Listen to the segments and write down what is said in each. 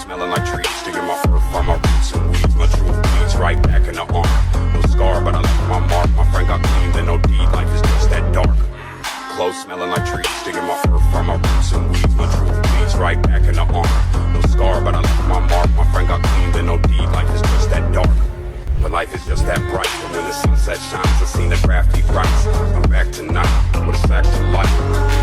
smelling like trees, digging my earth from my roots and weeds. My truth bleeds right back in the arm. No scar, but I left my mark. My friend got clean, then no deed. Life is just that dark. Clothes smelling like trees, digging my earth from my roots and weeds. My truth bleeds right back in the arm. No scar, but I left my mark. My friend got clean, then no deed. Life is just that dark. But life is just that bright. But when the sunset shines, I seen the crafty rights. I'm back tonight with a sack of life.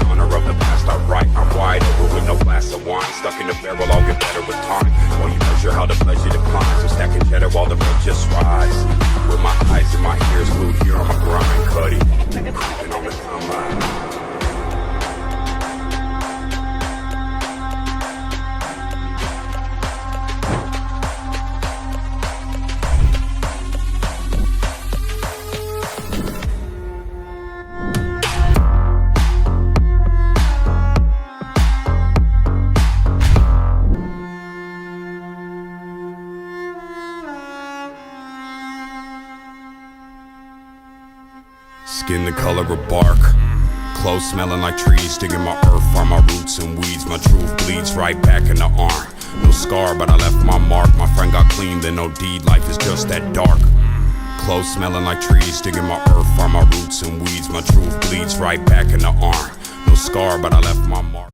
In honor of the past I write. I'm wide open with no glass of wine. Stuck in the barrel, I'll get better with time. While you measure how the pleasure declines. I'm stacking cheddar while the rent just rise. With my eyes and my ears glued here on my grind, cutty. Creeping on the timeline. Skin the color of bark. Clothes smelling like trees, digging my earth from my roots and weeds. My truth bleeds right back in the arm. No scar, but I left my mark. My friend got clean, then no deed. Life is just that dark. Clothes smelling like trees, digging my earth from my roots and weeds. My truth bleeds right back in the arm. No scar, but I left my mark.